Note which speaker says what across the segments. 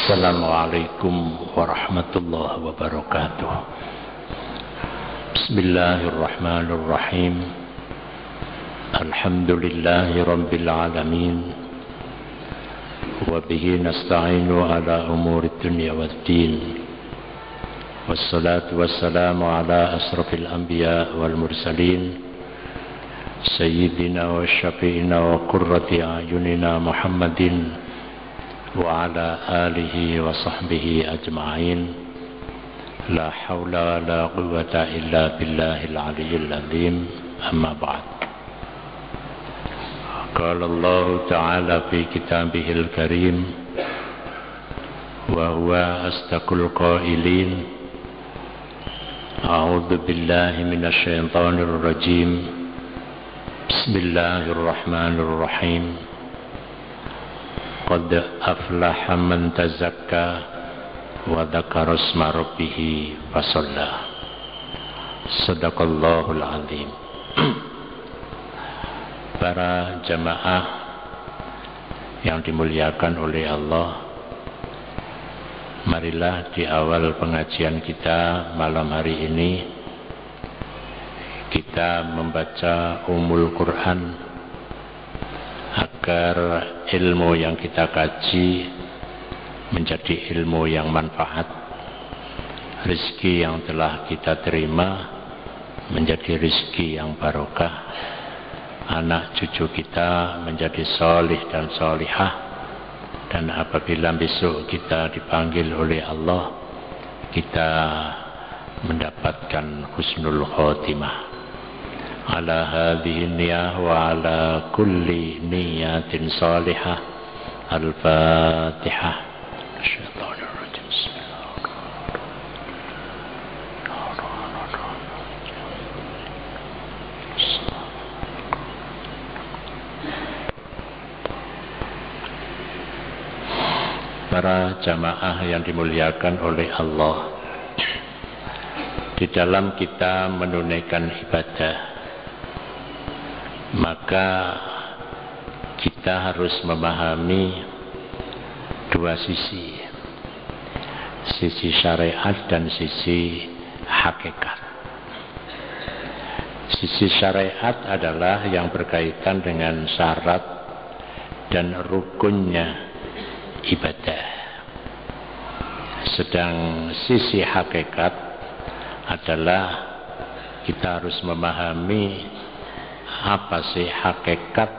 Speaker 1: Assalamualaikum warahmatullahi wabarakatuh. Bismillahirrahmanirrahim. Alhamdulillahi rabbil alamin. Wa bihi nasta'inu ala umuri dunya waddin. Wassalatu wassalamu ala asrafil anbiya wal mursalin, sayyidina wa syafi'ina wa qurrati a'yunina Muhammadin wa ala alihi wa sahbihi ajma'in. La hawla wa la quwwata illa billahil aliyyil azim. Amma ba'd. Qala Allah ta'ala fi kitabihil karim wa huwa asdaqul qailin. A'udzu billahi minasy syaithanir rajim. Bismillahirrahmanirrahim. Qad aflaha man tazakka wa dzakara isma rabbih fasalla. Shadaqallahul azim. Para jamaah yang dimuliakan oleh Allah, marilah di awal pengajian kita malam hari ini kita membaca Ummul Quran agar ilmu yang kita kaji menjadi ilmu yang manfaat, rezeki yang telah kita terima menjadi rezeki yang barokah, anak cucu kita menjadi solih dan solihah, dan apabila besok kita dipanggil oleh Allah, kita mendapatkan husnul khotimah. Ala hadhihi niyah wa ala kulli niyatin salihah. Al-Fatihah. Asyhadu Para jamaah yang dimuliakan oleh Allah, di dalam kita menunaikan ibadah, maka kita harus memahami dua sisi syariat dan sisi hakikat. Sisi syariat adalah yang berkaitan dengan syarat dan rukunnya ibadah. Sedang sisi hakikat adalah kita harus memahami apa sih hakikat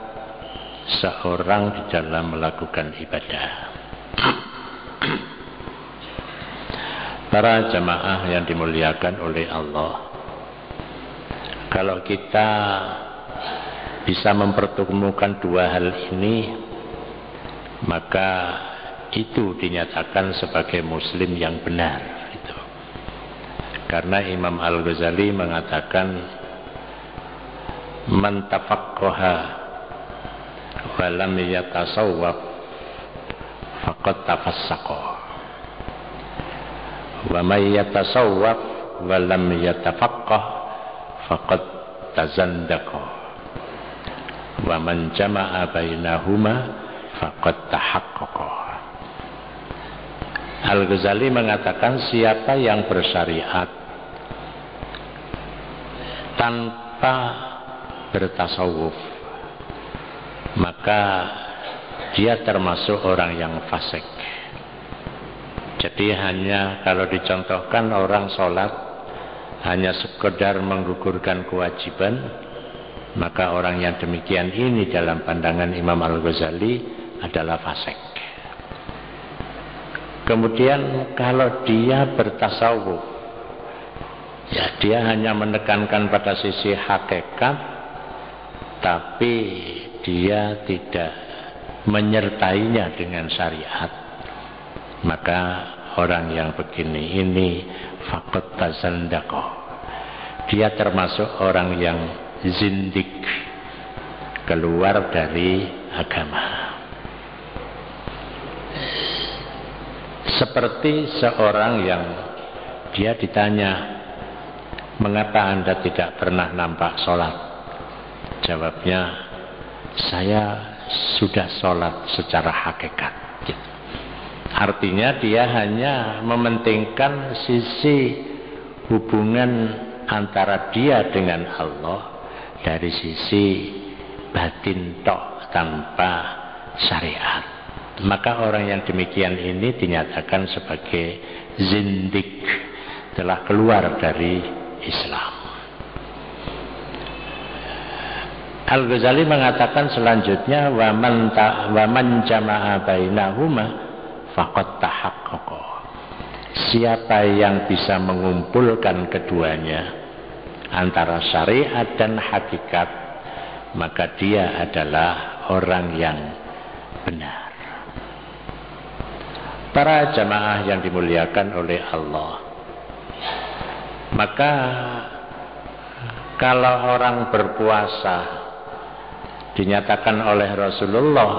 Speaker 1: seorang di dalam melakukan ibadah. Para jamaah yang dimuliakan oleh Allah, kalau kita bisa mempertemukan dua hal ini, maka itu dinyatakan sebagai muslim yang benar. Karena Imam Al-Ghazali mengatakan, man tafaqqaha wa lam yatasawwab faqad tafassaqa, wa man yatasawwab wa lam yatafaqqah faqad tazandaqa, wa man jama'a bainahuma faqad tahaqqaqa. Al-Ghazali mengatakan, siapa yang bersyariat tanpa bertasawuf, maka dia termasuk orang yang fasik. Jadi hanya kalau dicontohkan orang sholat hanya sekedar menggugurkan kewajiban, maka orang yang demikian ini dalam pandangan Imam Al-Ghazali adalah fasik. Kemudian kalau dia bertasawuf, ya dia hanya menekankan pada sisi hakikat, tapi dia tidak menyertainya dengan syariat, maka orang yang begini ini faqad tazandaqa, dia termasuk orang yang zindik, keluar dari agama. Seperti seorang yang dia ditanya, mengapa Anda tidak pernah nampak sholat? Jawabnya, saya sudah sholat secara hakikat. Artinya dia hanya mementingkan sisi hubungan antara dia dengan Allah dari sisi batin tok tanpa syariat. Maka orang yang demikian ini dinyatakan sebagai zindik, telah keluar dari Islam. Al-Ghazali mengatakan selanjutnya wa man jama'a bainahuma faqad tahaqqaqa. Siapa yang bisa mengumpulkan keduanya antara syariat dan hakikat, maka dia adalah orang yang benar. Para jamaah yang dimuliakan oleh Allah, maka kalau orang berpuasa dinyatakan oleh Rasulullah,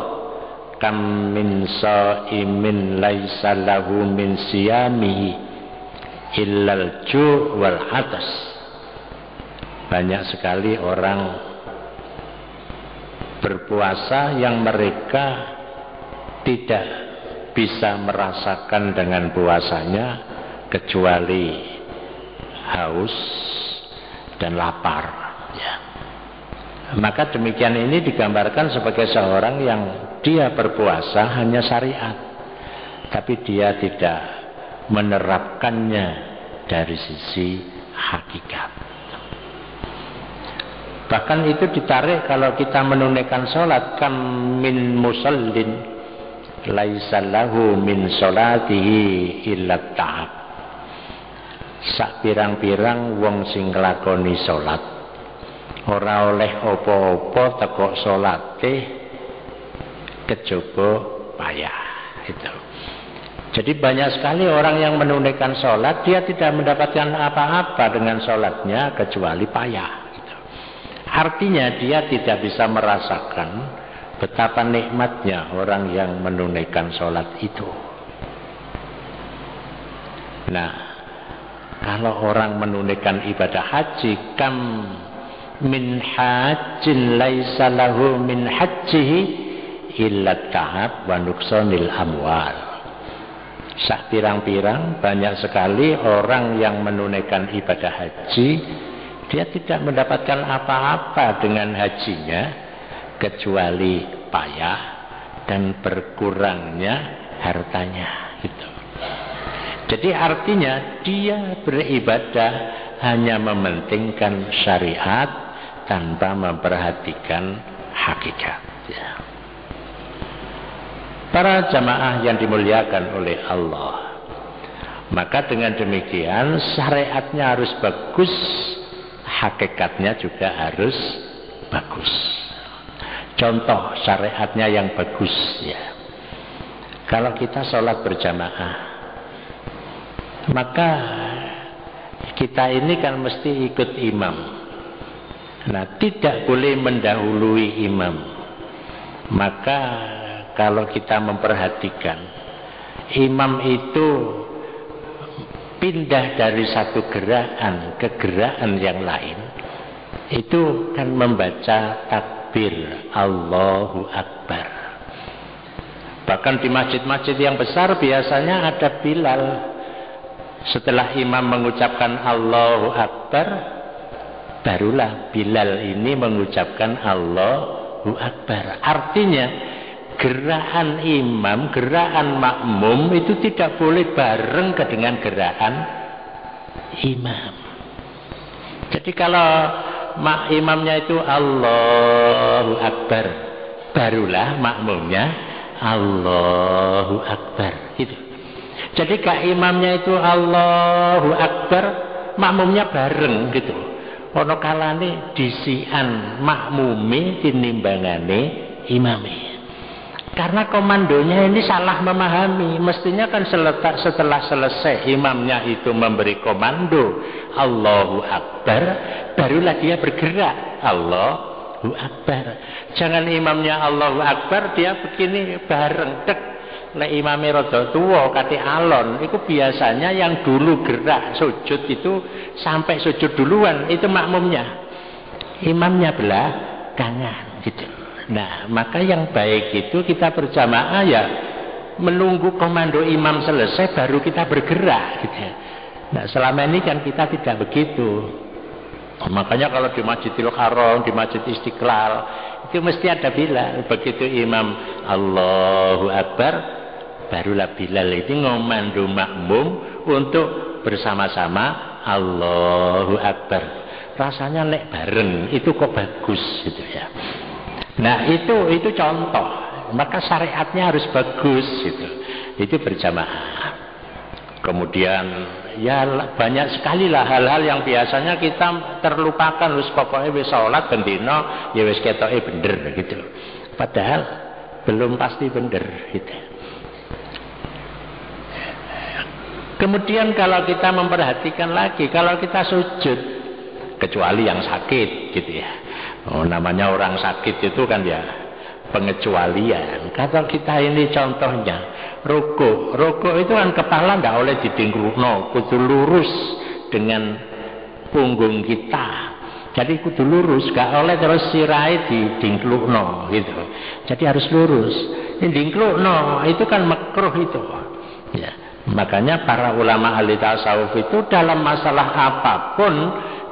Speaker 1: kam min shaimin laisa lahu min siyamihi illal ju' wal atas. Banyak sekali orang berpuasa yang mereka tidak bisa merasakan dengan puasanya kecuali haus dan lapar, ya. Maka demikian ini digambarkan sebagai seorang yang dia berpuasa hanya syariat, tapi dia tidak menerapkannya dari sisi hakikat. Bahkan itu ditarik kalau kita menunaikan sholat, kam min musallin laisa lahu min sholatihi illa ta'ab. Sak pirang-pirang wong sing nglakoni sholat ora oleh apa-apa teko sholate kejaba payah itu. Jadi banyak sekali orang yang menunaikan sholat, dia tidak mendapatkan apa-apa dengan sholatnya kecuali payah gitu. Artinya dia tidak bisa merasakan betapa nikmatnya orang yang menunaikan sholat itu. Nah, kalau orang menunaikan ibadah haji, kam min hajjin laisa lahu min hajjihi illa ta'ab wa nuqsanil amwal. Sak pirang-pirang banyak sekali orang yang menunaikan ibadah haji, dia tidak mendapatkan apa-apa dengan hajinya kecuali payah dan berkurangnya hartanya gitu. Jadi artinya dia beribadah hanya mementingkan syariat tanpa memperhatikan hakikat, ya. Para jamaah yang dimuliakan oleh Allah, maka dengan demikian syariatnya harus bagus, hakikatnya juga harus bagus. Contoh syariatnya yang bagus, ya. Kalau kita sholat berjamaah, maka kita ini kan mesti ikut imam. Nah, tidak boleh mendahului imam. Maka kalau kita memperhatikan, imam itu pindah dari satu gerakan ke gerakan yang lain, itu kan membaca takbir Allahu Akbar. Bahkan di masjid-masjid yang besar biasanya ada Bilal. Setelah imam mengucapkan Allahu Akbar, barulah Bilal ini mengucapkan Allahu Akbar. Artinya gerakan imam, gerakan makmum itu tidak boleh bareng dengan gerakan imam. Jadi kalau imamnya itu Allahu Akbar, barulah makmumnya Allahu Akbar. Itu. Jadi kak imamnya itu Allahu Akbar, makmumnya bareng gitu. Ono kalane disian makmumi tinimbangane imame. Karena komandonya ini salah memahami. Mestinya kan setelah selesai imamnya itu memberi komando Allahu Akbar, barulah dia bergerak Allahu Akbar. Jangan imamnya Allahu Akbar dia begini bareng tek. Nek imame rada tuwa kate alon, itu biasanya yang dulu gerak sujud itu sampai sujud duluan, itu makmumnya. Imamnya belakangan gitu. Nah, maka yang baik itu kita berjamaah ya menunggu komando imam selesai baru kita bergerak gitu ya. Nah, selama ini kan kita tidak begitu. Makanya kalau di Masjidil Haram, di Masjid Istiqlal itu mesti ada Bilal. Begitu imam Allahu Akbar, barulah Bilal itu ngomando makmum untuk bersama-sama Allahu Akbar. Rasanya nek bareng itu kok bagus gitu ya. Nah itu contoh. Maka syariatnya harus bagus gitu. Itu berjamaah. Kemudian ya banyak sekali lah hal-hal yang biasanya kita terlupakan. Wis pokoknya wis sholat bendino ya wis ketoke bener gitu. Padahal belum pasti bener gitu. Kemudian kalau kita memperhatikan lagi, kalau kita sujud, kecuali yang sakit gitu ya. Namanya orang sakit itu kan ya pengecualian. Kalau kita ini contohnya ruku itu kan kepala nggak oleh didingklukno, kudu lurus dengan punggung kita. Jadi kudu lurus, nggak oleh terus sirai didingklukno gitu. Jadi harus lurus. Ini dingklukno itu kan makruh itu. Ya. Makanya para ulama ahli tasawuf itu dalam masalah apapun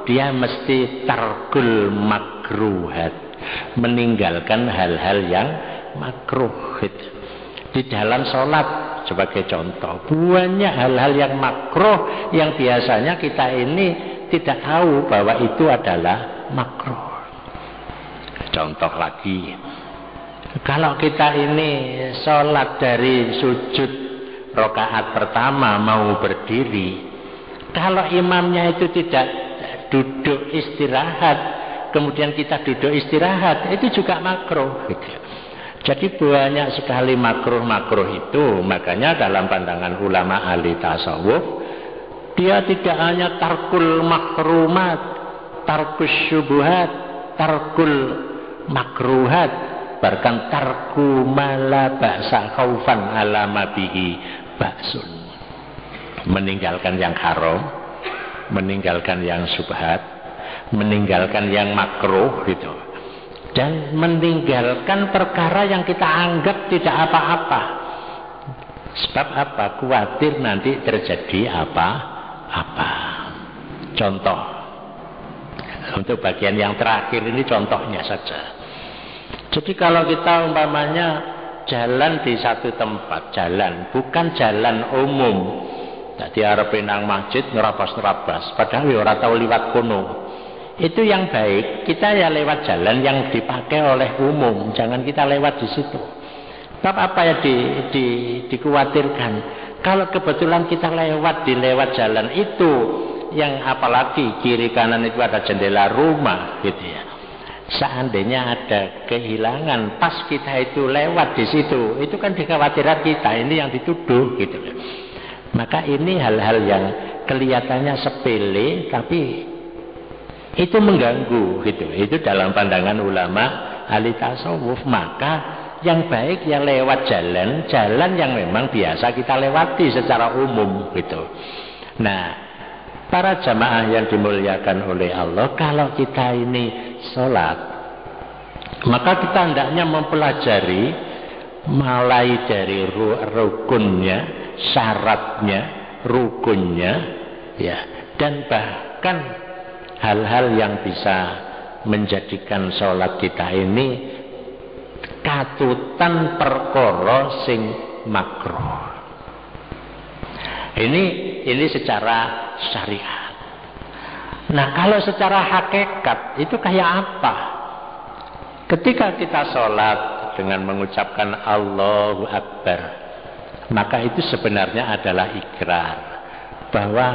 Speaker 1: dia mesti tarkul makruhat, meninggalkan hal-hal yang makruh gitu. Di dalam sholat sebagai contoh banyak hal-hal yang makruh yang biasanya kita ini tidak tahu bahwa itu adalah makruh. Contoh lagi, kalau kita ini sholat dari sujud rakaat pertama mau berdiri, kalau imamnya itu tidak duduk istirahat, kemudian kita duduk istirahat, itu juga makruh gitu. Jadi banyak sekali makruh-makruh itu. Makanya dalam pandangan ulama ahli tasawuf, dia tidak hanya tarkul makrumat, tarkus syubuhat, tarkul makruhat, bahkan tarku mala ba'sa khaufan ala mabihi ba'sun, meninggalkan yang haram, meninggalkan yang syubhat, meninggalkan yang makruh gitu, dan meninggalkan perkara yang kita anggap tidak apa-apa. Sebab apa? Khawatir nanti terjadi apa-apa. Contoh untuk bagian yang terakhir ini contohnya saja. Jadi kalau kita umpamanya jalan di satu tempat, jalan bukan jalan umum. Tadi arep nang masjid ngerabas-ngerabas, padahal ya ora tau liwat kono. Itu yang baik, kita ya lewat jalan yang dipakai oleh umum, jangan kita lewat di situ. Sebab apa ya dikhawatirkan? Kalau kebetulan kita lewat jalan itu, yang apalagi kiri kanan itu ada jendela rumah gitu ya. Seandainya ada kehilangan pas kita itu lewat di situ, itu kan kekhawatiran kita, ini yang dituduh gitu. Maka ini hal-hal yang kelihatannya sepele tapi itu mengganggu gitu. Itu dalam pandangan ulama ahli tasawuf. Maka yang baik yang lewat jalan yang memang biasa kita lewati secara umum gitu. Nah, para jamaah yang dimuliakan oleh Allah, kalau kita ini sholat, maka kita hendaknya mempelajari mulai dari rukunnya, syaratnya, rukunnya, ya, dan bahkan hal-hal yang bisa menjadikan sholat kita ini katutan perkara sing makruh. Ini secara syariat. Nah, kalau secara hakikat itu kayak apa? Ketika kita sholat dengan mengucapkan Allahu Akbar, maka itu sebenarnya adalah ikrar bahwa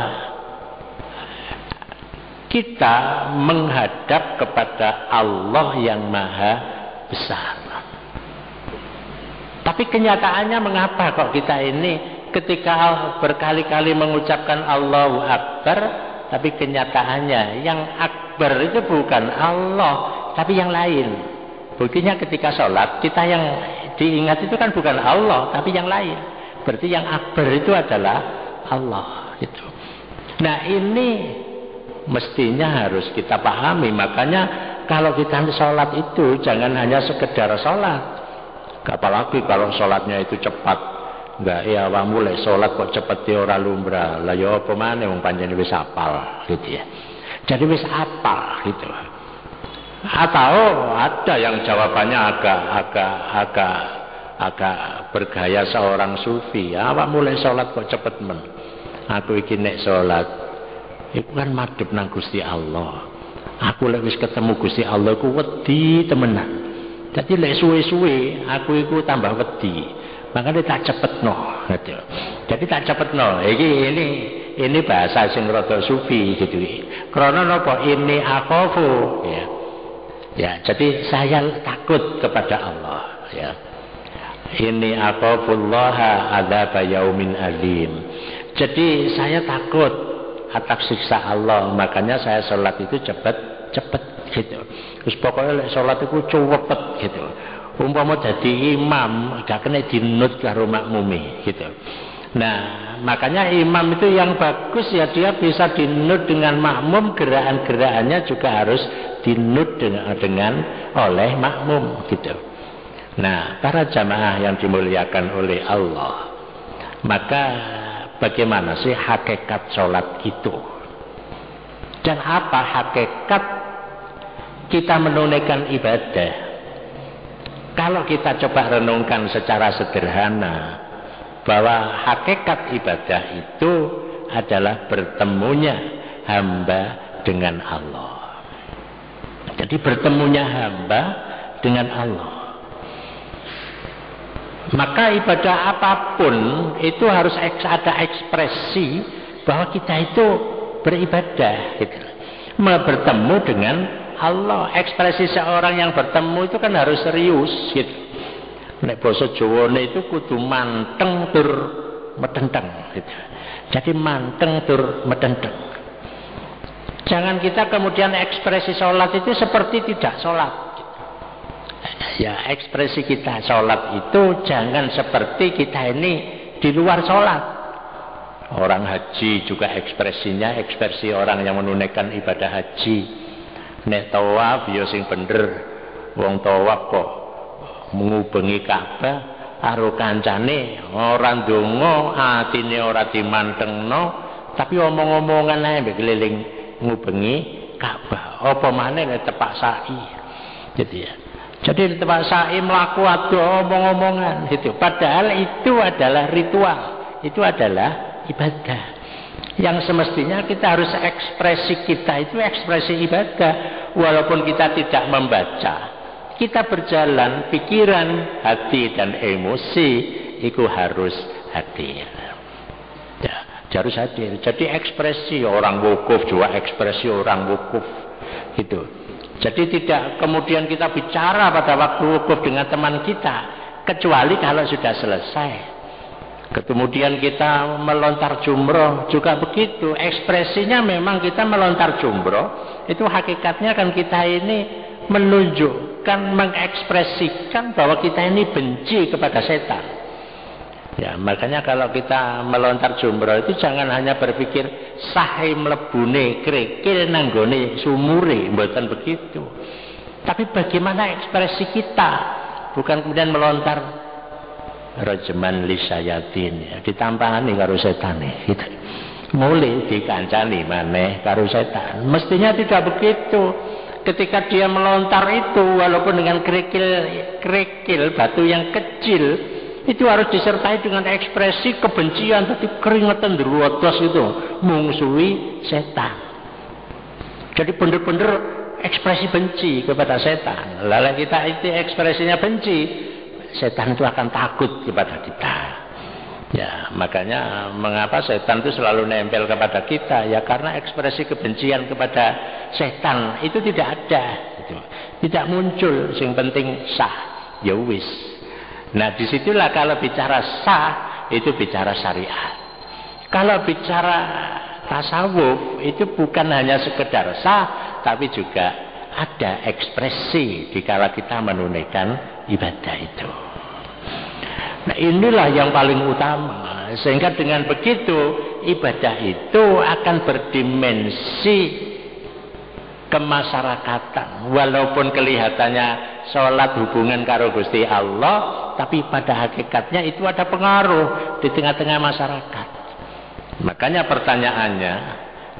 Speaker 1: kita menghadap kepada Allah yang maha besar. Tapi kenyataannya mengapa kok kita ini ketika berkali-kali mengucapkan Allahu Akbar, tapi kenyataannya yang akbar itu bukan Allah, tapi yang lain. Buktinya ketika sholat, kita yang diingat itu kan bukan Allah, tapi yang lain. Berarti yang akbar itu adalah Allah. Gitu. Nah, ini mestinya harus kita pahami. Makanya kalau kita sholat itu jangan hanya sekedar sholat. Apalagi kalau sholatnya itu cepat, enggak ya awakmu lek salat kok cepet ora lumrah. Lah ya apa maneh wong pancen wis hafal gitu ya. Jadi wis hafal gitu. Atau ada yang jawabannya agak bergaya seorang sufi. Awakmu lek salat kok cepet men. Aku iki nek salat iku kan madhep nang Gusti Allah. Aku lek wis ketemu Gusti Allah ku wedi temenan. Dadi lek suwe-suwe aku iku tambah wedi. Makanya tak cepetno gitu. Jadi tak cepetno. Ini bahasa sing rada sufi gitu. Krana napa ini akhafu ya. Ya, jadi saya takut kepada Allah ya. Ini akhafullaha adzab yaumin alim. Jadi saya takut atas siksa Allah, makanya saya sholat itu cepet gitu. Terus pokoknya sholat itu cepet gitu. Umpama jadi imam gak kena dinut karo makmumi gitu. Nah makanya imam itu yang bagus ya dia bisa dinut dengan makmum, gerakan-gerakannya juga harus dinut dengan oleh makmum gitu. Nah para jamaah yang dimuliakan oleh Allah, maka bagaimana sih hakikat sholat itu? Dan apa hakikat kita menunaikan ibadah? Kalau kita coba renungkan secara sederhana, bahwa hakikat ibadah itu adalah bertemunya hamba dengan Allah. Jadi bertemunya hamba dengan Allah. Maka ibadah apapun itu harus ada ekspresi bahwa kita itu beribadah gitu. Bertemu dengan Allah. Ekspresi seorang yang bertemu itu kan harus serius gitu. Nek basa Jawane itu kudu manteng tur medenteng gitu. Jadi manteng tur medenteng. Jangan kita kemudian ekspresi sholat itu seperti tidak sholat. Ya ekspresi kita sholat itu jangan seperti kita ini di luar sholat. Orang haji juga ekspresinya ekspresi orang yang menunaikan ibadah haji. Nek tawaf ya sing bener, wong tawaf kok ngubengi Ka'bah karo kancane ora ndonga, atine ora dimantengno, tapi omong-omongan ae mbek keliling ngubengi Ka'bah. Apa maneh nek tepak sa'i. Gitu ya. Jadi tempat sa'i melaku ada omong-omongan gitu. Padahal itu adalah ritual, itu adalah ibadah. Yang semestinya kita harus ekspresi kita itu ekspresi ibadah. Walaupun kita tidak membaca, kita berjalan, pikiran, hati dan emosi itu harus hadir. Ya, harus hadir. Jadi ekspresi orang wukuf juga ekspresi orang wukuf gitu. Jadi tidak kemudian kita bicara pada waktu wukuf dengan teman kita, kecuali kalau sudah selesai. Kemudian kita melontar jumroh juga begitu. Ekspresinya memang kita melontar jumroh, itu hakikatnya kan kita ini menunjukkan, mengekspresikan bahwa kita ini benci kepada setan. Ya, makanya kalau kita melontar jumroh itu jangan hanya berpikir sahe mlebune krikil nanggone sumure, mboten begitu. Tapi bagaimana ekspresi kita? Bukan kemudian melontar rajman lisyayatin, ya, ditampani karo setan gitu. Mulai dikancani maneh karo setan. Mestinya tidak begitu. Ketika dia melontar itu walaupun dengan kerikil batu yang kecil, itu harus disertai dengan ekspresi kebencian, tapi keringetan deruotos itu mungsuhi setan. Jadi benar-benar ekspresi benci kepada setan. Lalu kita itu ekspresinya benci, setan itu akan takut kepada kita. Ya, makanya mengapa setan itu selalu nempel kepada kita? Ya karena ekspresi kebencian kepada setan itu tidak ada, gitu. Tidak muncul. Yang penting sah, ya wis. Nah disitulah kalau bicara sah itu bicara syariat. Kalau bicara tasawuf itu bukan hanya sekedar sah, tapi juga ada ekspresi dikala kita menunaikan ibadah itu. Nah inilah yang paling utama. Sehingga dengan begitu ibadah itu akan berdimensi kemasyarakatan. Walaupun kelihatannya sholat hubungan karo Gusti Allah, tapi pada hakikatnya itu ada pengaruh di tengah-tengah masyarakat. Makanya pertanyaannya,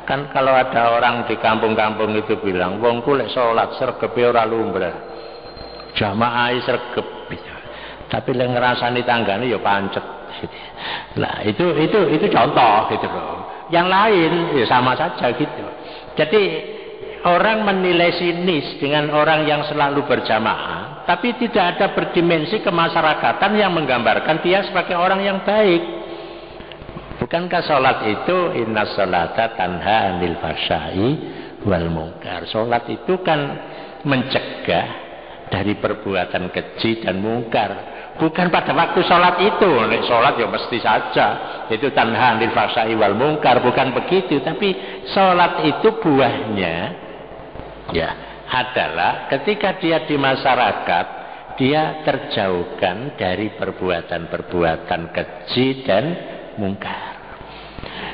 Speaker 1: kan kalau ada orang di kampung-kampung itu bilang, wong ku lek sholat sregepe ora lumrah, jamaah sregep, tapi lek ngrasani tanggane ya pancet. Nah itu contoh gitu loh. Yang lain ya sama saja gitu. Jadi orang menilai sinis dengan orang yang selalu berjamaah, tapi tidak ada berdimensi kemasyarakatan yang menggambarkan dia sebagai orang yang baik. Bukankah sholat itu inna sholata tanha anil fahsya'i wal munkar? Sholat itu kan mencegah dari perbuatan keji dan mungkar. Bukan pada waktu sholat itu, sholat ya mesti saja itu tanha anil fahsya'i wal munkar, bukan begitu. Tapi sholat itu buahnya ya adalah ketika dia di masyarakat, dia terjauhkan dari perbuatan-perbuatan keji dan mungkar.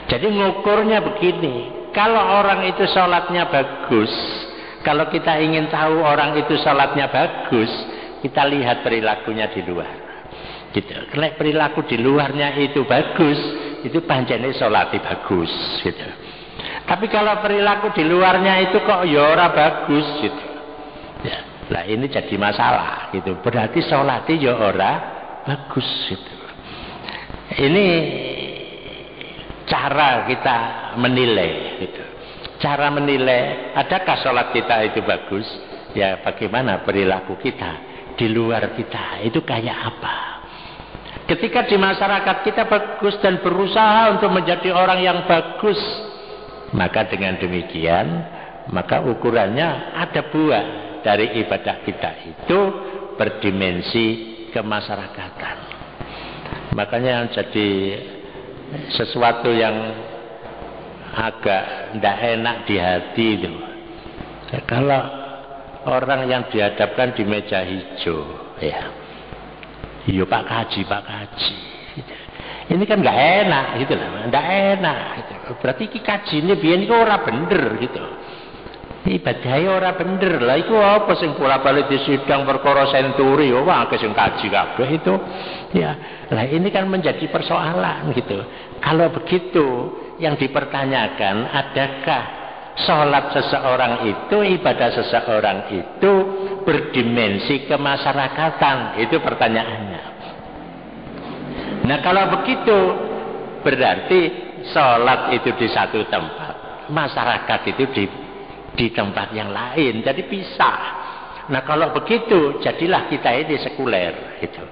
Speaker 1: Jadi ngukurnya begini, kalau orang itu sholatnya bagus, kalau kita ingin tahu orang itu sholatnya bagus, kita lihat perilakunya di luar. Gitu. Kalau perilaku di luarnya itu bagus, itu pancene sholatnya bagus. Gitu. Tapi kalau perilaku di luarnya itu kok ya ora bagus, gitu. Ya, lah ini jadi masalah. Gitu. Berarti sholatnya ya ora bagus. Gitu. Ini cara kita menilai. Gitu. Cara menilai, adakah sholat kita itu bagus? Ya bagaimana perilaku kita di luar kita itu kayak apa? Ketika di masyarakat kita bagus dan berusaha untuk menjadi orang yang bagus, maka dengan demikian, maka ukurannya ada buah dari ibadah kita itu berdimensi kemasyarakatan. Makanya jadi sesuatu yang agak tidak enak di hati itu. Kalau orang yang dihadapkan di meja hijau, ya, yo Pak Kaji, ini kan nggak enak, gitu loh, nggak enak. Gitu. Berarti kaji ini biar ini ora bener, gitu. Ibadahnya ora bener lah. Itu apa sing bola balik di sidang perkara senturi, wah sing kaji kabeh itu, ya. Lah ini kan menjadi persoalan, gitu. Kalau begitu, yang dipertanyakan, adakah sholat seseorang itu, ibadah seseorang itu berdimensi kemasyarakatan? Itu pertanyaannya. Nah kalau begitu, berarti sholat itu di satu tempat, masyarakat itu di tempat yang lain, jadi pisah. Nah kalau begitu, jadilah kita ini sekuler, gitu.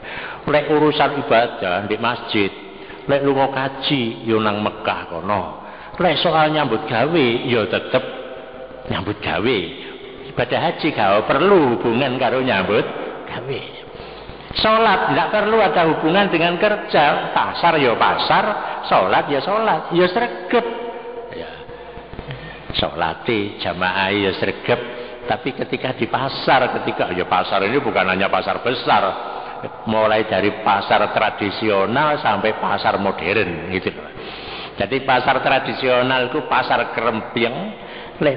Speaker 1: Lek urusan ibadah di masjid, lek lunga kaji, yo nang Mekah kono. Lek soal nyambut gawe, ya tetep nyambut gawe. Ibadah haji kau perlu hubungan karo nyambut gawe. Sholat tidak perlu ada hubungan dengan kerja. Pasar ya pasar, sholat ya sholat, ya sregep. Ya. Sholati jamaah ya sregep. Tapi ketika di pasar, ya pasar ini bukan hanya pasar besar, mulai dari pasar tradisional sampai pasar modern, gitu loh. Jadi pasar tradisional itu pasar keremping,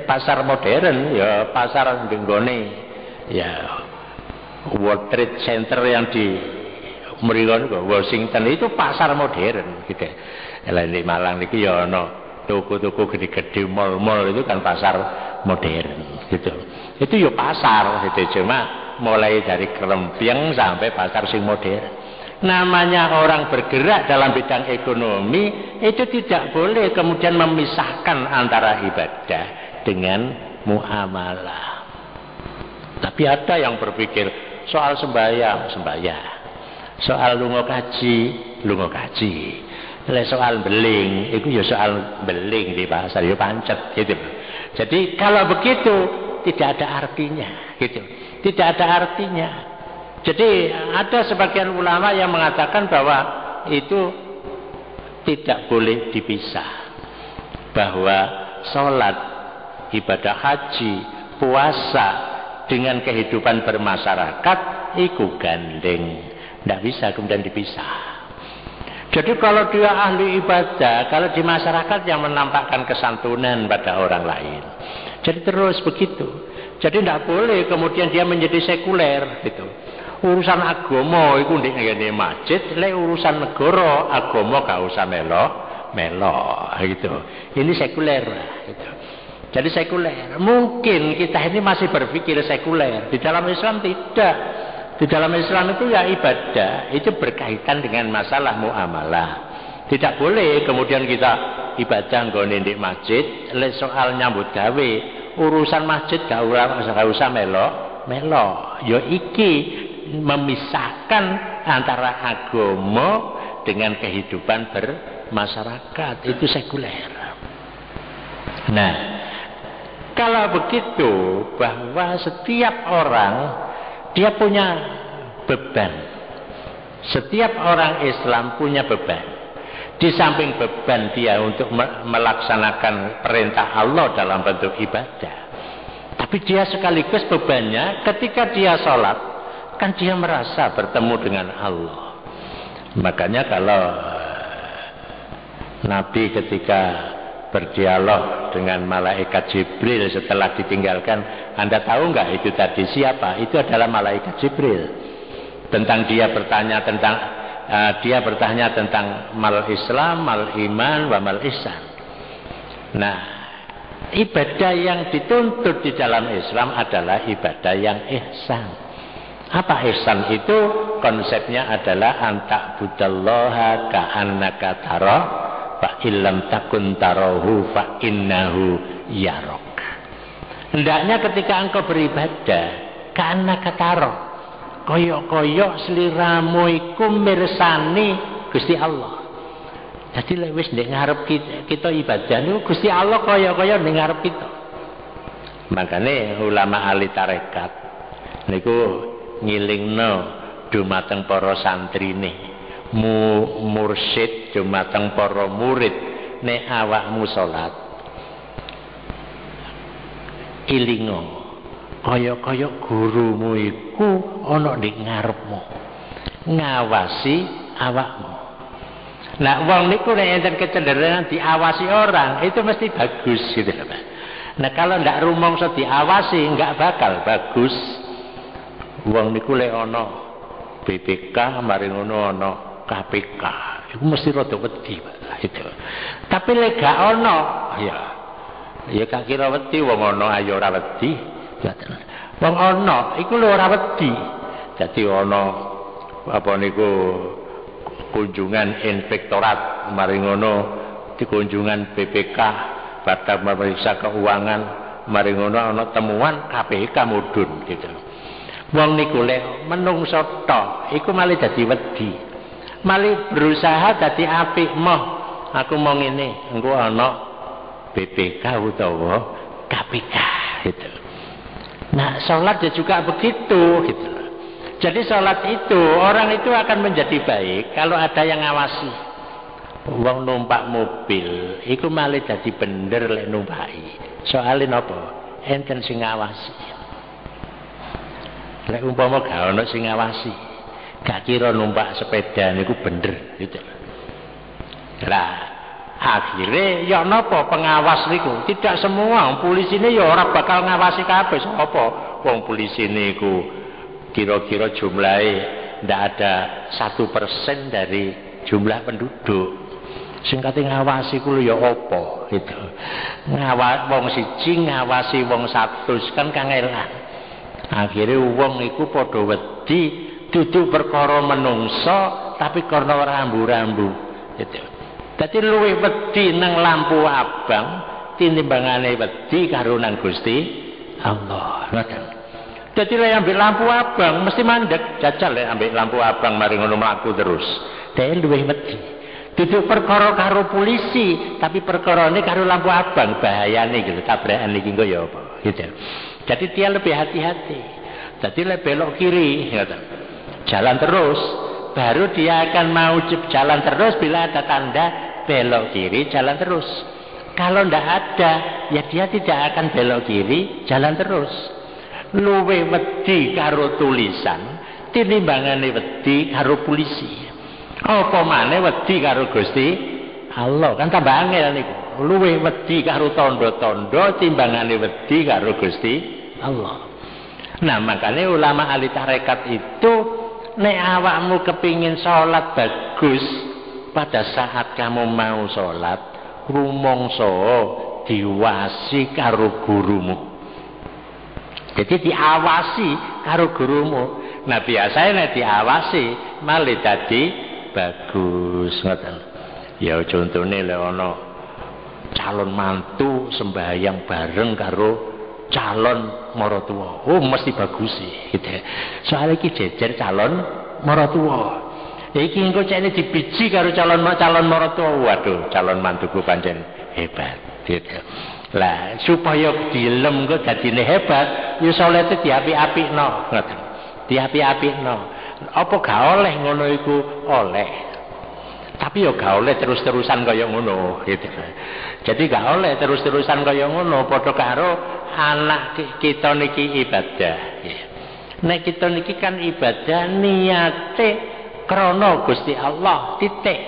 Speaker 1: pasar modern ya pasar nggone ya World Trade Center yang di Washington itu pasar modern, gitu. Di Malang niki ya ono toko-toko gede-gede, mall-mall itu kan pasar modern, gitu. Itu ya pasar, gitu. Cuma mulai dari keremping sampai pasar sing modern. Namanya orang bergerak dalam bidang ekonomi itu tidak boleh kemudian memisahkan antara ibadah dengan muamalah. Tapi ada yang berpikir soal sembahyang, soal lunga kaji, soal beling, itu ya soal beling di pasar, ya pancet, gitu. Jadi kalau begitu tidak ada artinya, gitu. Tidak ada artinya. Jadi ada sebagian ulama yang mengatakan bahwa itu tidak boleh dipisah. Bahwa sholat, ibadah haji, puasa dengan kehidupan bermasyarakat itu gandeng. Tidak bisa kemudian dipisah. Jadi kalau dia ahli ibadah, kalau di masyarakat yang menampakkan kesantunan pada orang lain, Jadi terus begitu. Jadi tidak boleh kemudian dia menjadi sekuler gitu. Urusan agama itu di masjid, urusan negara agama gak usah melok gitu. Ini sekuler gitu. Jadi sekuler. Mungkin kita ini masih berpikir sekuler. Di dalam Islam tidak. Di dalam Islam itu ya ibadah, itu berkaitan dengan masalah muamalah. Tidak boleh kemudian kita ibadah nggone di masjid, soal nyambut gawe, urusan masjid gak usah melok. Yo iki memisahkan antara agama dengan kehidupan bermasyarakat, itu sekuler. Nah, kalau begitu bahwa setiap orang dia punya beban. Setiap orang Islam punya beban. Di samping beban dia untuk melaksanakan perintah Allah dalam bentuk ibadah, tapi dia sekaligus bebannya ketika dia sholat, kan dia merasa bertemu dengan Allah. Makanya kalau Nabi ketika berdialog dengan malaikat Jibril setelah ditinggalkan, Anda tahu nggak itu tadi siapa? Itu adalah malaikat Jibril. Tentang dia bertanya tentang mal Islam, mal iman, wa mal ihsan. Nah, ibadah yang dituntut di dalam Islam adalah ibadah yang ihsan. Apa ihsan itu? Konsepnya adalah anta budallaha ka'annaka tara fa illam takun tarahu fa innahu yarok. Hendaknya ketika engkau beribadah ka'annaka tara, koyok-koyok sliramu iku mirsani Gusti Allah. Jadi lek wis ndek ngarep kita ibadah niku Gusti Allah koyok-koyok ndek ngarep kita. Makane ulama ahli tarekat niku ngilingno dumateng para santrine, mursyid dumateng para murid, nek awakmu salat ilingo kaya-kaya gurumu iku ana ndek ngarepmu ngawasi awakmu. Nah, wong niku nek enten kecenderungan diawasi orang itu mesti bagus gitu loh, Pak. Nah, kalau ndak rumangsa diawasi enggak bakal bagus. Wong niku lek ana BPK mari ngono ana KPK, iku mesti rada wedi, Pak. Itu. Tapi lek gak ana, ya gak kira wedi wong ana ayo ora wedi. Wong ana iku lho ora wedi. Dadi ana apa niku kunjungan inspektorat mari ngono di kunjungan BPK pada memeriksa keuangan mari ngono ana temuan KPK mudhun gitu. Wong niku lek menungso tok iku malih dadi wedi. Malih berusaha dadi apik moh. Aku mau ngene, engko ana BPK utawa KPK gitu. Nah, salat juga begitu gitu. Jadi salat itu orang itu akan menjadi baik kalau ada yang ngawasi. Wong numpak mobil iku malih dadi bener lek numpaki. Soale napa? Enten sing ngawasi. Lek umpama gak ono sing ngawasi, gak kira numpak sepeda niku bener gitu. Lah, akhirnya ya napa pengawas niku? Tidak semua polisi ini ya ora bakal ngawasi kabeh sapa. Wong polisi niku kira-kira jumlahnya ndak ada 1% dari jumlah penduduk. Sing kate ngawasi ku ya apa gitu. Wong siji ngawasi wong 100 kan kangelan. Akhirnya wong iku padha wedi dudu perkara menungso tapi karena rambu-rambu gitu. Dadi luwih wedi nang lampu abang tinimbangane wedi karo nang Gusti Allah. Ngoten. Dadi lek ambek lampu abang mesti mandek, jajal lek ambek lampu abang mari ngono mlaku terus. Dhek luwih wedi. Dudu perkara karo polisi, tapi perkarane karo lampu abang bahayane gitu. Tabrakan iki engko ya apa gitu. Jadi dia lebih hati-hati. Jadi lek belok kiri, gitu. Jalan terus, baru dia akan mau jalan terus bila ada tanda belok kiri, jalan terus. Kalau ndak ada, ya dia tidak akan belok kiri, jalan terus. Luwe wedi karo tulisan, tinimbangane wedi karo polisi. Apa maneh wedi karo Gusti Allah, kan tambah angel niku. luwih wedi karo tanda-tanda timbangane wedi karo Gusti Allah. Nah, makanya ulama ahli tarekat itu nek awakmu kepingin sholat bagus, pada saat kamu mau sholat rumangsa diawasi karo gurumu. Jadi diawasi karo gurumu. Nah, biasanya nek diawasi malah dadi bagus ngoten. Ya contone lek ana calon mantu sembahyang bareng karo calon maratuwa, oh mesti bagus sih gitu. Soalnya iki jejer calon maratuwa. Iki engko cene dibiji karo calon maratuwa. Waduh, calon mantuku pancen hebat gitu. Lah supaya dilem kok dadine hebat, ya salate diapi-apikno ngoten. Diapi-apikno. Apa gak oleh ngono iku? Oleh. Tapi ya gak oleh terus-terusan kaya ngono gitu. Jadi gak oleh terus-terusan kaya ngono, padha karo anak kita niki ibadah. Nek kita niki kan ibadah niate krana Gusti Allah, titik.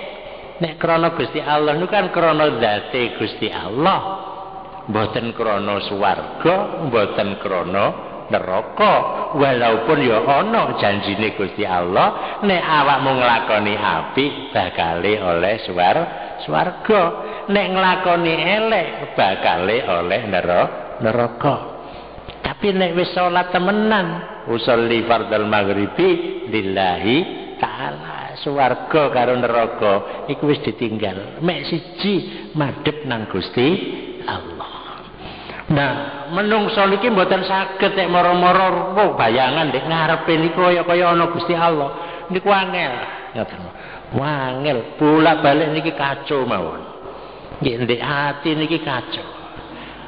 Speaker 1: Nek krana Gusti Allah niku kan krana zate Gusti Allah. Mboten krana swarga, mboten krana neraka. Walaupun ya ana janjine Gusti Allah, nek awakmu nglakoni apik bakale oleh swarga. Nek nglakoni elek bakale oleh neraka. Tapi nek wis salat temenan, usolli fardal maghribi lillahi taala, swarga karo neraka iku wis ditinggal. Mek siji madhep nang Gusti Allah. Nah, menungso niki mboten saged nek mara-mara bayangan ndek ngarepe niku kaya ana Gusti Allah. Niku angel. Ngoten. Wangel bolak-balik niki kacau mawon. Nggih ndek ati niki kacau.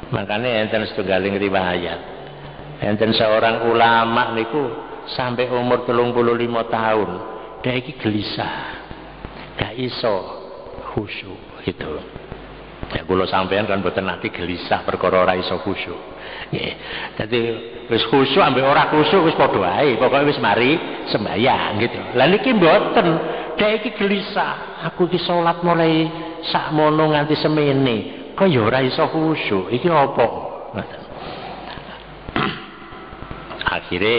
Speaker 1: Makanya enten setunggaling riwayat. Enten seorang ulama niku sampai umur 35 tahun, dia iki gelisah. Gak iso khusyuk gitu. Ya kula sampean kan mboten nate gelisah perkara ora iso khusyuk. Nggih. Dadi wis khusyuk ambek ora khusyuk wis padha ae, pokoke wis mari sembahyang gitu. Lah niki mboten, dhek iki gelisah. Aku iki salat mulai sakmono nganti semene, kok ya ora iso khusyuk. Iki apa? Ngoten. Akhire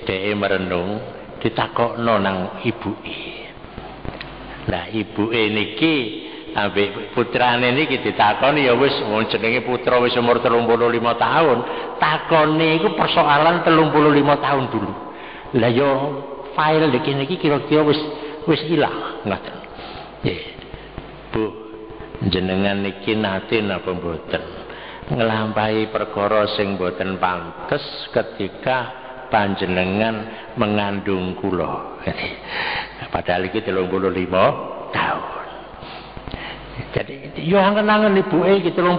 Speaker 1: dhek merenung ditakokno nang ibuke. Lah ibuke niki ambek putrane niki ditakoni ya wis jenenge putra wis umur 35 tahun. Takone iku persoalan 35 tahun dulu. Lah yo file niki kira-kira wis ilang ngoten. Nggih. Bu, jenengan niki nate napa mboten nglampahi perkara sing mboten pantes ketika panjenengan mengandung kula. Padahal iki 35 tahun. Jadi yo angen-angen ibuke iki 35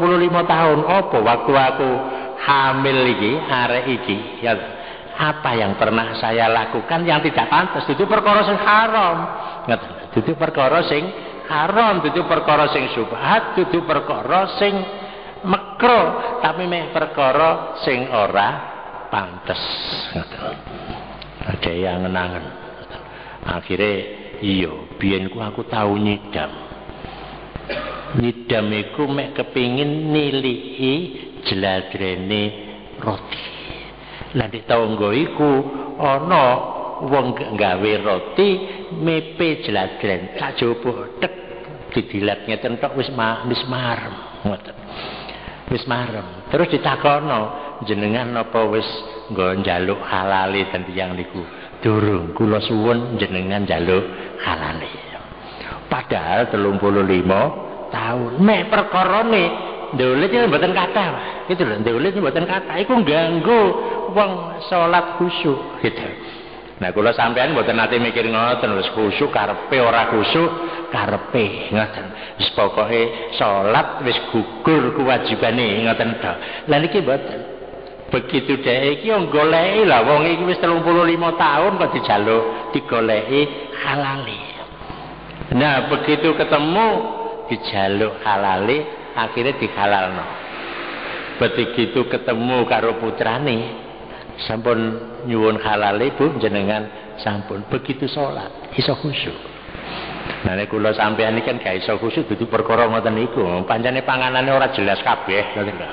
Speaker 1: tahun. Apa waktu aku hamil iki, arek iki, ya apa yang pernah saya lakukan yang tidak pantas? Itu perkara sing haram. Ngoten. Itu perkara sing haram, itu perkara sing syubhat, itu perkara sing makruh, tapi mek perkara sing ora pantes. Ngoten. Ada yang angen-angen. Akhire iya, biyen ku aku tahu nyidam. Nyidam iku mek kepingin niliki jladrene roti. Lah di tangga iku ana wong gawe roti mepe jladren tak jopo tek didilat ngeten tok wis marem ngoten. Wis marem. Terus ditakono, jenengan napa wis nggo njaluk halale ten tiyang niku? Durung, kula suwun jenengan njaluk halale. Padahal 35 tahun. Mek perkarane ndolit iki mboten kathah. Gitu lho, ndolit mboten kathah. Iku ganggu wong salat khusyuk gitu. Nah, kula sampean mboten nate mikir ngoten, wis khusyuk karepe ora khusyuk karepe ngoten. Wis pokoke salat wis gugur kewajibane ngoten tok. Lah niki mboten. Begitu dhek iki goleki lah wong iki wis 35 tahun kok dijaluk digoleki halale. Nah, begitu ketemu dijaluk halale akhirnya dihalalno. Begitu ketemu karo putrane sampun nyuwun halale Bu jenengan sampun begitu salat iso khusyuk. Nah nek kula sampeyan iki kan gak iso khusyuk dudu perkara ngoten niku. Pancene panganane ora jelas kabeh ngoten lho.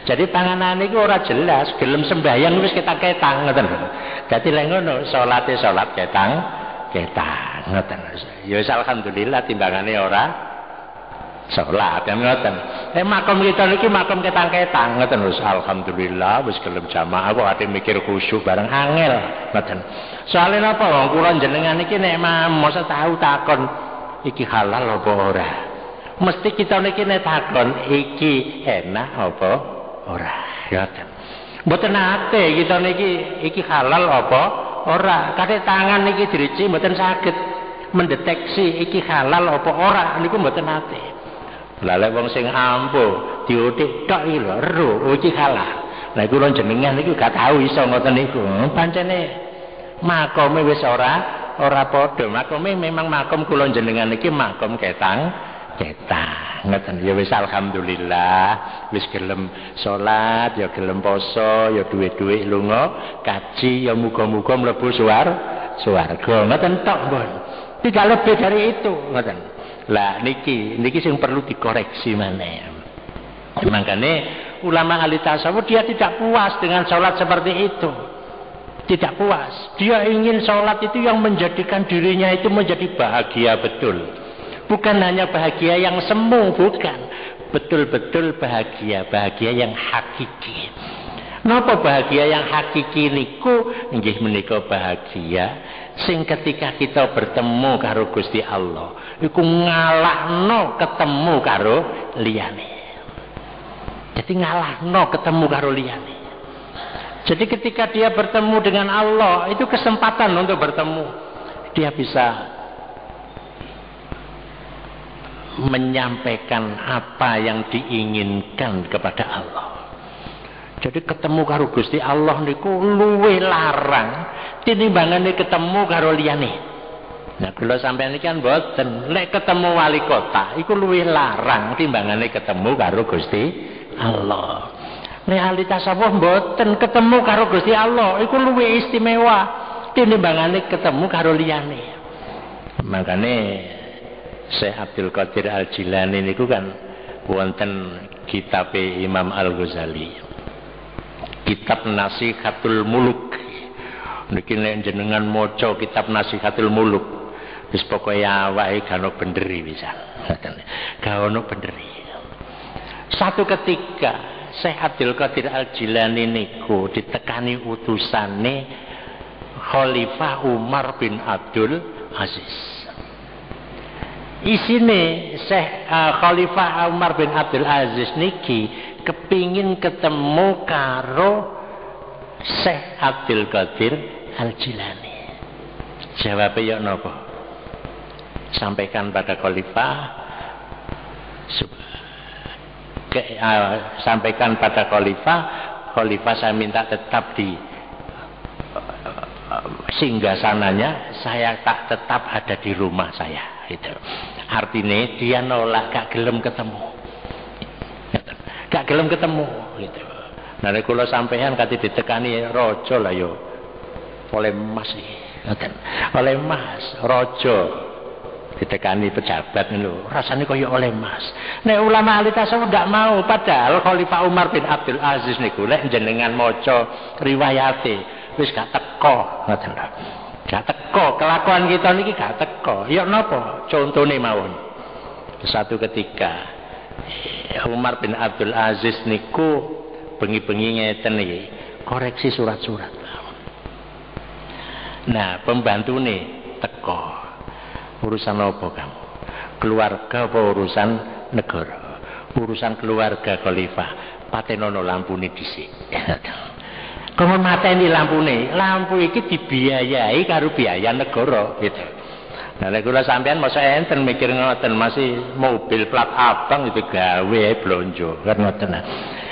Speaker 1: Jadi panganane iku ora jelas, gelem sembahyang wis ketang-ketang ngoten lho. Dadi lek ngono salate salat ketang ngoten. Ya wis alhamdulillah timbangane ora salat kan ngoten. Makom kita niki makom ketang-ketang ngoten wis alhamdulillah wis gelem jamaah kok ate mikir khusyuk bareng angel ngoten. Soale napa wong kula jenengan iki nek mosok tahu takon iki halal apa ora. Mesti kita niki nek takon iki enak apa ora. Ngoten. Mboten nate kita niki iki halal apa ora. Kate tangan niki diriji mboten saged mendeteksi iki halal apa ora niku mboten nate. Lah lek wong sing ampuh diutik tok iki lho ero iki halal. Lah kula jenengan niku gak tahu iso ngoten niku. Pancene makome wis ora padha. Makome memang makom kula jenengan iki makom ketang ngoten. Ya wis alhamdulillah wis gelem salat ya gelem poso ya duwe-duwe lunga kaji ya muga-muga mlebu swarga ngoten tok mbon. Tidak lebih dari itu ngoten. Lah niki sing perlu dikoreksi maneh. Makanya ulama ahli tasawuf dia tidak puas dengan salat seperti itu. Tidak puas. Dia ingin sholat itu yang menjadikan dirinya itu menjadi bahagia betul. Bukan hanya bahagia yang semu, bukan. Betul-betul bahagia yang hakiki. Napa bahagia yang hakiki niku? Nggih menika bahagia sing ketika kita bertemu karo Gusti Allah, iku ngalahno ketemu karo liyane. Jadi ngalahno ketemu karo liyane. Jadi ketika dia bertemu dengan Allah, itu kesempatan untuk bertemu. Dia bisa menyampaikan apa yang diinginkan kepada Allah. Jadi ketemu karo Gusti Allah niku luwih larang tinimbangane ketemu karo liyane. Nah, kula sampeyan iki kan mboten, lek ketemu wali kota iku luwih larang timbangane ketemu karo Gusti Allah. Nek ahli tasawuf mboten ketemu karo Gusti Allah iku luwih istimewa tinimbangane ketemu karo liyane. Makane Syekh Abdul Qadir Al-Jilani niku kan wonten kitab Imam Al-Ghazali. Kitab Nasihatul Muluk. Niki nek jenengan maca kitab Nasihatul Muluk wis pokoke awake gak ono benderi pisan. Gak ono benderi. Satu ketika Syekh Abdul Qadir Al-Jilani niku ditekani utusane Khalifah Umar bin Abdul Aziz. Isine Syekh Khalifah Umar bin Abdul Aziz niki kepingin ketemu karo Syekh Abdul Qadir Al-Jilani. Jawabnya ya napa? Sampaikan pada Khalifah, sampaikan pada Khalifah saya minta tetap di singgasananya, saya tak tetap ada di rumah saya. Itu artinya dia nolak, gak gelem ketemu gitu. Nah nek kula sampeyan kate ditekani raja lah yo oleh mas iki ngoten. Oleh mas raja ditekani pejabat lho rasane kaya oleh mas. Nek ulama ahli tasawuf ndak mau, padahal Khalifah Umar bin Abdul Aziz niku lek jenengan maca riwayate wis gak teko ngoten lho. Gak teko, kelakuan kita niki gak teko. Ya napa? Contone mawon. Satu ketika Umar bin Abdul Aziz niku bengi-bengi ngeten iki koreksi surat-surat. Nah, pembantune teko. Urusan apa kamu? Keluarga apa urusan negara? Urusan keluarga Khalifah. Patenono lampune dhisik. Kamu mateni lampune. Lampu iki dibiayai karo biaya negara gitu. Nah, nek kula sampean mosok enten mikir ngoten, masih mobil plat abang itu gawe blonjo kan ngoten.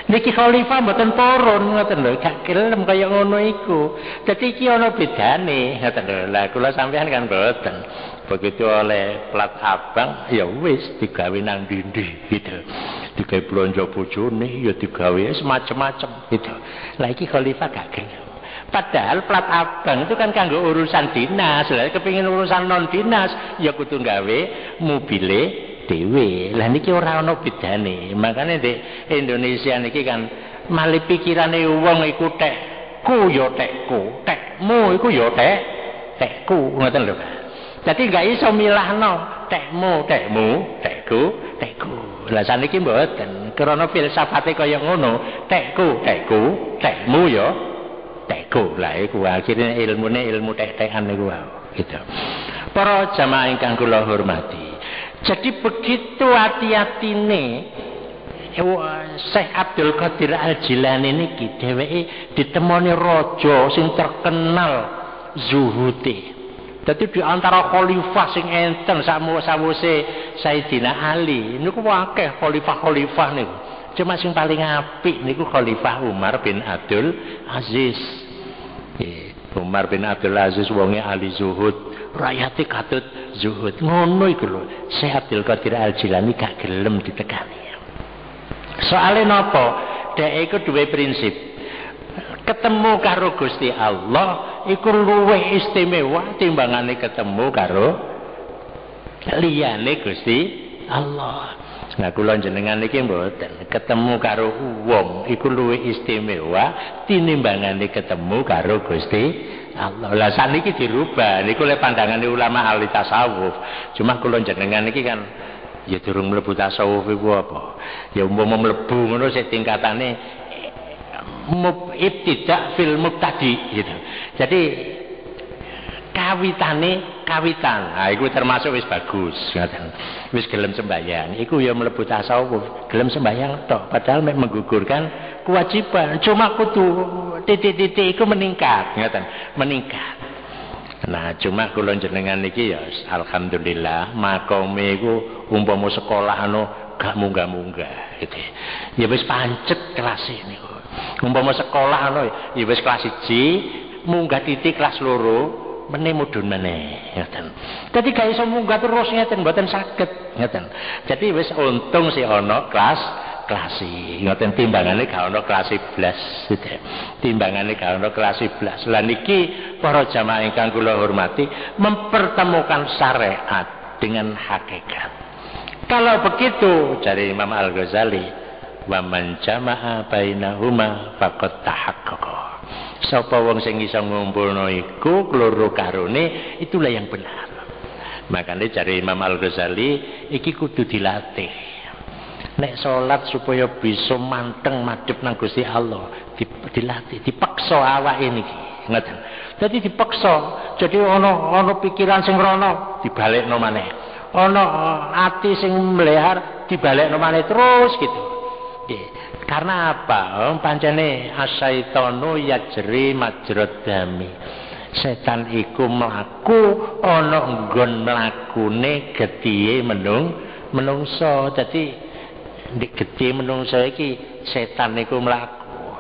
Speaker 1: Niki Khalifah mboten purun ngoten lho, gak gelem kaya ngono iku. Dadi iki ana bedane ngoten lho. Lah kula sampean kan mboten. Begitu oleh plat abang ya wis digawe nang ndi-ndi gitu. Digawe blonjo bojone ya digawe semacam-macam gitu. Lah iki Khalifah gak gelem. Padahal plat abang itu kan kanggo urusan dinas. Lah kepengin urusan non dinas ya kudu gawe mobile dhewe. Lah niki ora ana bedane. Makane di Indonesia niki kan malih pikirane wong iku tekku ya tekku, tekmu iku ya tekku, ngoten lho. Dadi gak iso milahno tekmu, tekku. Lah saniki mboten. Krana filsafate kaya ngono, tekku, tekmu ya tekku. Lah iku akhirnya ilmune ilmu tek-tekan niku wae. Gitu. Para jamaah ingkang kula hormati. Jadi begitu hati-hatine Syekh Abdul Qadir Al-Jilani niki dheweke ditemoni raja sing terkenal zuhute. Dadi di antara khalifah sing enten sawuse Sayyidina Ali niku akeh khalifah niku. Cuma sing paling apik niku Khalifah Umar bin Abdul Aziz. Umar bin Abdul Aziz wonge ahli zuhud, rakyate katut zuhud. Ngono iku lho. Syekh Abdul Qadir Al-Jilani gak gelem ditekani. Soale napa? Dhek iku duwe prinsip. Ketemu karo Gusti Allah iku luwih istimewa timbangane ketemu karo liyane Gusti Allah. Nah kula jenengan iki mboten ketemu karo wong iku luwih istimewa tinimbangane ketemu karo Gusti Allah. Lah saniki dirubah niku le pandangane ulama ahli tasawuf. Cuma kula jenengan iki kan ya durung mlebu tasawuf iku apa? Ya umpama mlebu ngono sik tingkatane ibtidak fil mubtadi gitu. Jadi kawitan. Nah iku termasuk wis bagus, ngoten. Wis gelem sembahyang. Iku ya mlebu tasawuf, gelem sembahyang tok padahal mek menggugurkan kewajiban. Cuma kudu titik-titik iku meningkat, ngoten. Meningkat. Nah, cuma kula jenengan iki ya alhamdulillah makome iku umpama sekolah gak munggah-munggah gitu. Ya wis pancet kelas niku. Umpama sekolah ya wis kelas 1 munggah titik kelas 2 meneh mudhun meneh ngoten. Dadi gak iso munggah terus ngeten mboten saged ngoten. Jadi wis untung sih ana kelas ngoten timbangane gak ana kelas 11 gitu. Timbangane gak ana kelas 11. Lah niki para jamaah ingkang kula hormati mempertemukan syariat dengan hakikat. Kalau begitu cari Imam Al-Ghazali wa man jama'a bainahuma faqad tahaqqaqa. Sapa wong sing iso ngumpulno iku loro karone itulah yang benar. Makanya cari Imam Al-Ghazali iki kudu dilatih. Nek salat supaya bisa manteng madhep nang Gusti Allah, dilatih, dipaksa awake niki. Ngoten. Dadi dipaksa. Jadi ana pikiran sing rono dibalekno maneh. Ana ati sing mlehar dibalekno maneh terus gitu. Karena apa? Pancene asyaitonu yajri majrad dami. Setan iku mlaku ana nggon mlakune getihe menungso. Dadi nek getihe menungso iki setan niku mlaku.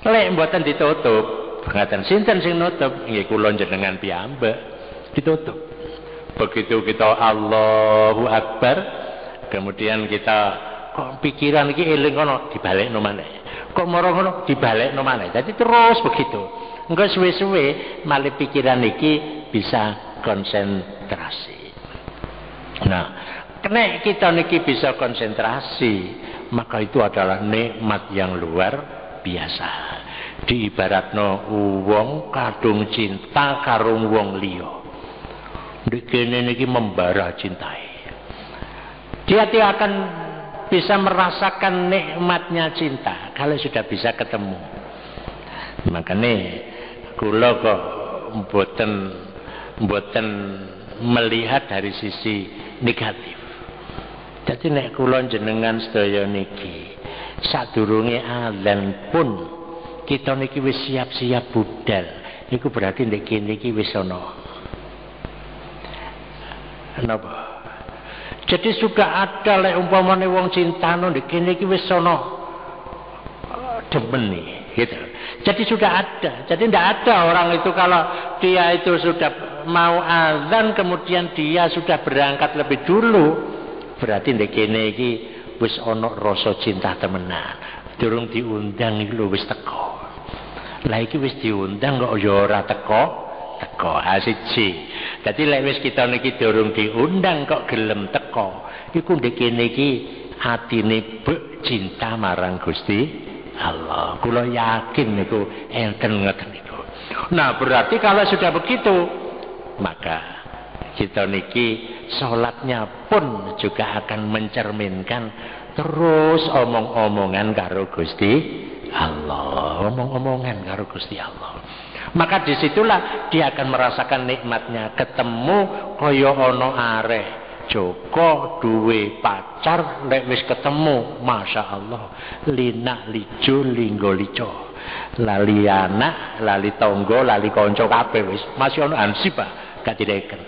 Speaker 1: Lek mboten ditutup, ngaten sinten sing nutup? Nggih kula jenengan piyambak. Ditutup. Begitu kita Allahu Akbar, kemudian kita kok pikiran iki eling kono dibalekno maneh. Kok mara ngono dibalekno maneh. Jadi terus begitu. Engko suwe-suwe malih pikiran iki bisa konsentrasi. Nah, nek kita niki bisa konsentrasi, maka itu adalah nikmat yang luar biasa. Diibaratno wong kadung cinta karo wong liya. Nek kene niki membara cintae. Dia akan bisa merasakan nikmatnya cinta kalau sudah bisa ketemu. Makanya kula kok mboten melihat dari sisi negatif. Jadi nek kula jenengan sedaya niki sadurunge azan pun kita niki wis siap-siap budal. Iku berarti nek kene iki wis ana. Napa? Jadi sudah ada lek umpamane wong cintano nek kene iki wis ana demen gitu. Jadi sudah ada. Jadi tidak ada orang itu kalau dia itu sudah mau azan kemudian dia sudah berangkat lebih dulu, berarti nek kene iki wis ana rasa cinta temenan. Durung diundang iki lho wis teko. Lah iki wis diundang kok ya ora teko. Siji. Dadi lek wis kita niki durung diundang kok gelem teko, iku ndek kene iki atine bek cinta marang Gusti Allah. Kula yakin niku enten ngoten niku. Nah, berarti kalau sudah begitu, maka kita niki salatnya pun juga akan mencerminkan terus omong-omongan karo Gusti Allah, omong-omongan karo Gusti Allah. Maka disitulah dia akan merasakan nikmatnya ketemu kaya ana arek Joko duwe pacar nek wis ketemu, masya Allah, linak lijo linggo lico, lali anak, lali tonggo, lali konco kabeh wis masih ana ansip gak direken.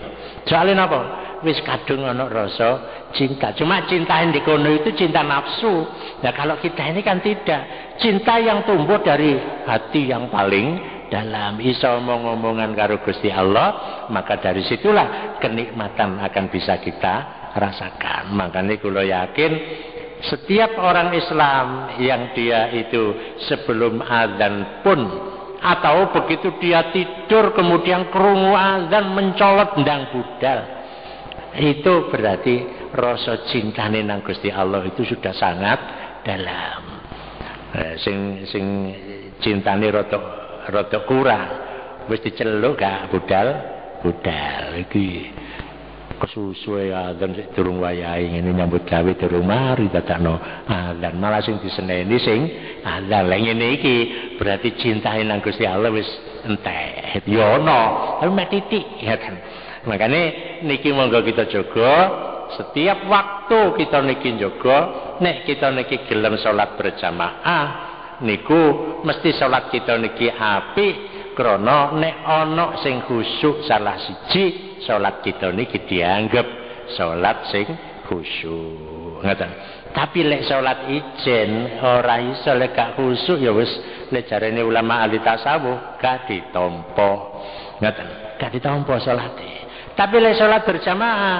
Speaker 1: Soalnya napa? Wis kadung ana rasa cinta. Cuma cinta yang dikono itu cinta nafsu. Nah kalau kita ini kan tidak. Cinta yang tumbuh dari hati yang paling dalam, iso omong-omongan karo Gusti Allah, maka dari situlah kenikmatan akan bisa kita rasakan. Makanya kula yakin setiap orang Islam yang dia itu sebelum azan pun, atau begitu dia tidur kemudian krungu azan mencolot ndang budal, itu berarti rasa cintane nang Gusti Allah itu sudah sangat dalam. Sing cintane rada kurang wis diceluk gak budal iki kesusuhe azan sik durung wayahe ngene nyambut gawe durung mari dadakno azan, malah sing diseneni sing azan. Lah ngene iki berarti cintane nang Gusti Allah wis entek ya ana tapi mek titik ya kan. Makane niki monggo kita jaga setiap waktu kita niki jaga, nek kita niki gelem salat berjamaah niku mesti salat kita niki apik, krana nek ana sing khusyuk salah siji salat kita niki dianggap salat sing khusyuk, ngoten. Tapi lek salat ijen ora iso, lek gak khusyuk ya wis lek jarene ulama ahli tasawuf gak ditampa, ngoten, gak ditampa salate. Tapi lek salat berjamaah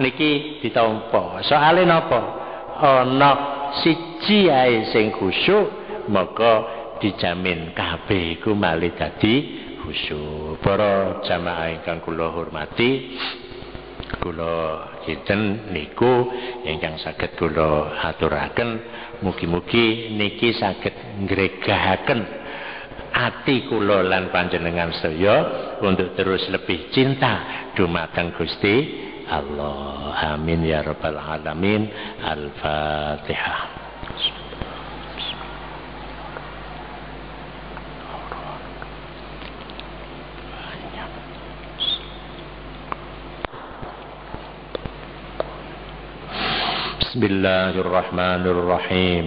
Speaker 1: niki ditampa. Soale napa? Ana siji ae sing khusyuk, maka dijamin kabeh iku malih dadi khusyuk. Para jamaah ingkang kula hormati, kula kinten niku ingkang saged kula aturaken, mugi-mugi niki saged ngregahaken ati kula lan panjenengan sedaya untuk terus lebih cinta dumateng Gusti Allah. Amin ya rabbal alamin. Al-Fatihah. Bismillahirrahmanirrahim.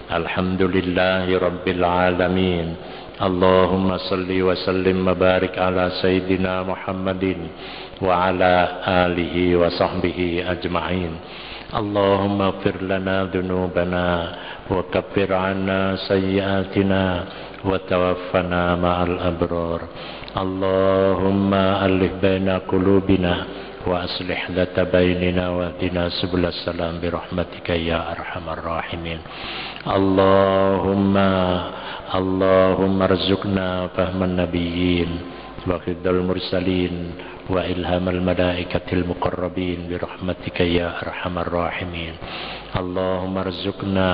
Speaker 1: Alhamdulillahi rabbil alamin. Allahumma salli wa sallim wa barik ala sayyidina Muhammadin wa ala alihi wa sahbihi ajma'in. Allahumma ighfir lana dhunubana wa kaffir 'anna sayyi'atina wa tawaffana ma'al abrar. Allahumma alif baina qulubina wa aslih dhata bainina wa hdina subulas salam bi rahmatika ya arhamar rahimin. Allahumma arzuqna fahman nabiyyin wa khidal mursalin wa ilhamal malaikatil muqarrabin bi rahmatika ya arhamar rahimin. Allahumma arzuqna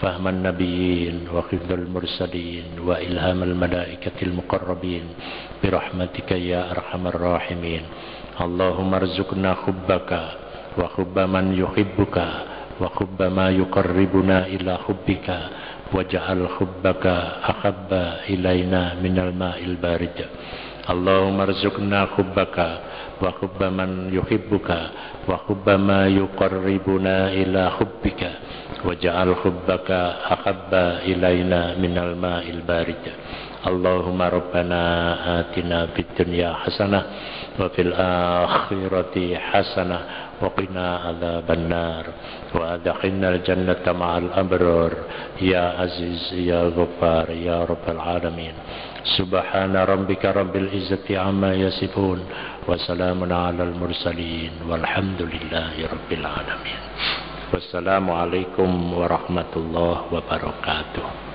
Speaker 1: fahman nabiyyin wa khidal mursalin wa ilhamal malaikatil muqarrabin bi rahmatika ya arhamar rahimin. Allahumma arzuqna hubbaka wa hubba man yuhibbuka wa hubba ma yuqarribuna ila hubbika waj'al hubbaka ahabba ilaina minal ma'il barid. Allahumma arzuqna hubbaka wa hubba man yuhibbuka wa hubba ma yuqarribuna ila hubbika waj'al hubbaka ahabba ilaina minal ma'il barid. Allahumma rabbana atina fid dunya hasanah wa fil akhirati hasanah wa qina adzaban nar wa adkhilna al jannata ma'al abrar ya aziz ya ghaffar ya rabbal alamin. Subhana rabbika rabbil izzati amma yasifun wa salamun alal mursalin walhamdulillahi rabbil alamin. Wassalamu alaikum warahmatullahi wabarakatuh.